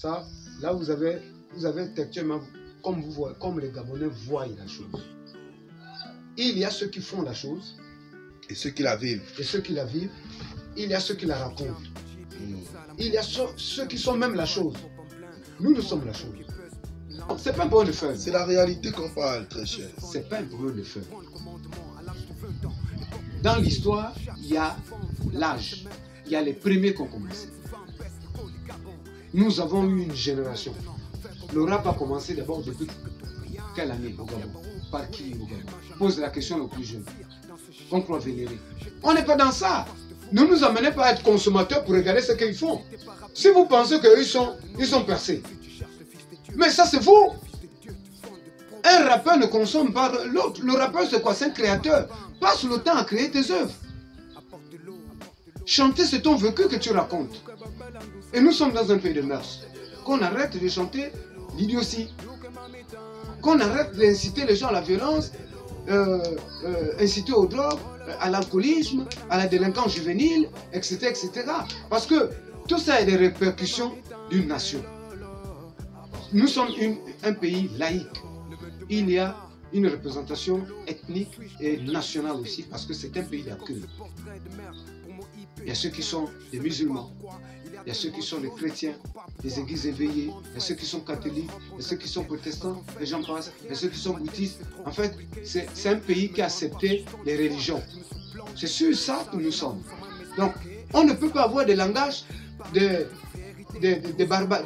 Ça, là, vous avez actuellement, comme les Gabonais voient la chose. Il y a ceux qui font la chose. Et ceux qui la vivent. Et ceux qui la vivent. Il y a ceux qui la racontent. Il y a ceux qui sont même la chose. Nous sommes la chose. C'est pas un problème de faire. C'est la réalité qu'on parle, très cher. C'est pas un problème de faire. Dans l'histoire, il y a l'âge. Il y a les premiers qui ont commencé. Nous avons eu une génération. Le rap a commencé d'abord depuis quelle année au Gabon? Par qui au Gabon? Pose la question aux plus jeunes. On croit vénérer. On n'est pas dans ça. Ne nous amenez pas à être consommateurs pour regarder ce qu'ils font. Si vous pensez qu'ils sont percés. Mais ça c'est faux. Un rappeur ne consomme pas l'autre. Le rappeur c'est quoi? C'est un créateur. Passe le temps à créer tes œuvres. Chanter c'est ton vécu que tu racontes. Et nous sommes dans un pays de mœurs. Qu'on arrête de chanter l'idiotie. Qu'on arrête d'inciter les gens à la violence, inciter aux drogues, à l'alcoolisme, à la délinquance juvénile, etc., etc. Parce que tout ça a des répercussions d'une nation. Nous sommes un pays laïque. Il y a une représentation ethnique et nationale aussi, parce que c'est un pays d'accueil. Il y a ceux qui sont des musulmans, il y a ceux qui sont des chrétiens, des églises éveillées, il y a ceux qui sont catholiques, il y a ceux qui sont protestants, les gens passent, il y a ceux qui sont bouddhistes. En fait, c'est un pays qui a accepté les religions. C'est sur ça que nous sommes. Donc, on ne peut pas avoir des langages de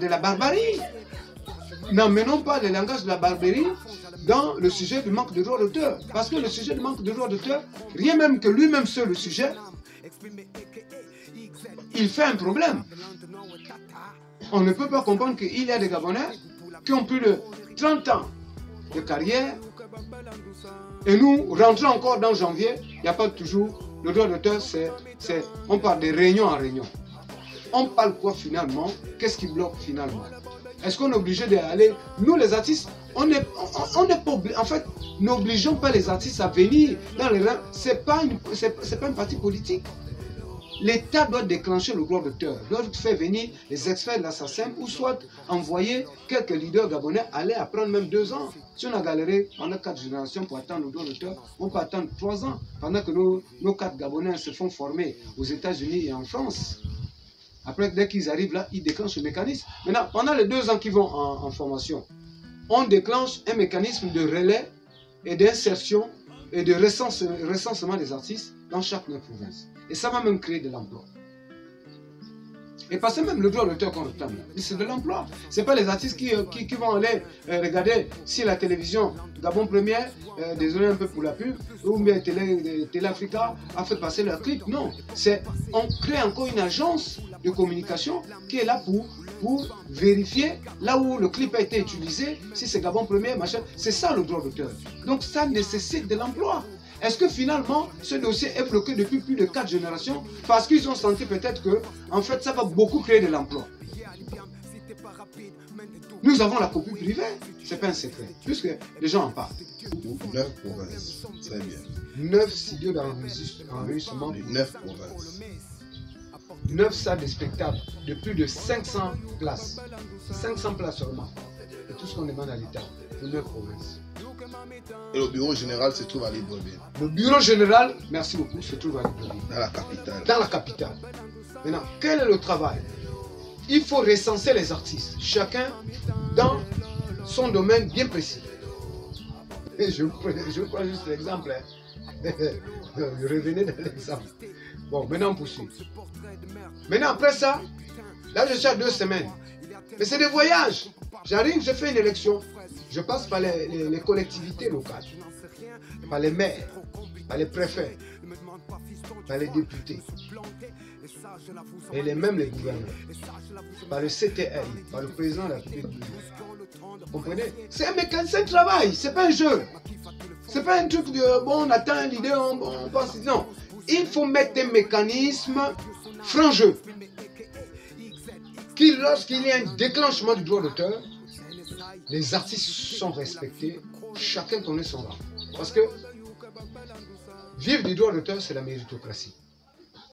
la barbarie. N'emmenons pas les langages de la barbarie dans le sujet du manque de droits d'auteur. Parce que le sujet du manque de droits d'auteur, rien même que lui-même seul le sujet, il fait un problème. On ne peut pas comprendre qu'il y a des Gabonais qui ont plus de 30 ans de carrière et nous rentrons encore dans janvier, il n'y a pas toujours le droit d'auteur, on parle de réunion en réunion. On parle quoi finalement? Qu'est-ce qui bloque finalement? Est-ce qu'on est obligé d'aller? Nous les artistes, on n'est pas obligé. En fait, n'obligeons pas les artistes à venir dans les rangs. C'est pas un parti politique. L'État doit déclencher le droit d'auteur, doit faire venir les experts de l'assassin ou soit envoyer quelques leaders gabonais aller apprendre même 2 ans. Si on a galéré pendant 4 générations pour attendre le droit d'auteur, on peut attendre 3 ans pendant que nos 4 Gabonais se font former aux États-Unis et en France. Après, dès qu'ils arrivent là, ils déclenchent le mécanisme. Maintenant, pendant les 2 ans qu'ils vont en formation, on déclenche un mécanisme de relais et d'insertion et de recensement des artistes dans chaque province. Et ça va même créer de l'emploi. Et parce que même le droit d'auteur qu'on réclame, c'est de l'emploi. Ce n'est pas les artistes qui vont aller regarder si la télévision Gabon Première, désolé un peu pour la pub, ou bien Télé Africa a fait passer leur clip. Non, on crée encore une agence de communication qui est là pour vérifier là où le clip a été utilisé, si c'est Gabon Première, machin. C'est ça le droit d'auteur. Donc ça nécessite de l'emploi. Est-ce que finalement, ce dossier est bloqué depuis plus de 4 générations parce qu'ils ont senti peut-être que, en fait, ça va beaucoup créer de l'emploi? Nous avons la copie privée, c'est pas un secret, puisque les gens en parlent. 9 provinces, très bien. 9 studios d'enregistrement. 9 provinces. 9 salles de spectacle de plus de 500 places. 500 places seulement. C'est tout ce qu'on demande à l'État pour 9 provinces. Et le bureau général se trouve à Libreville. Le bureau général, merci beaucoup, se trouve à Libreville. Dans la capitale. Dans la capitale. Maintenant, quel est le travail? Il faut recenser les artistes, chacun dans son domaine bien précis. Et je prends juste l'exemple. Je revenais dans l'exemple. Bon, maintenant on poursuit. Maintenant après ça, là je suis à 2 semaines. Mais c'est des voyages. J'arrive, je fais une élection. Je passe par les collectivités locales, par les maires, par les préfets, par les députés, et même les gouverneurs, par le CTI, par le président de la République. Vous comprenez? C'est un mécanisme de travail, c'est pas un jeu. C'est pas un truc de bon, on attend l'idée, on pense. Non, il faut mettre des mécanismes franc-jeu. Qui, lorsqu'il y a un déclenchement du droit d'auteur, les artistes sont respectés, chacun connaît son rang. Parce que vivre du droit d'auteur, c'est la méritocratie.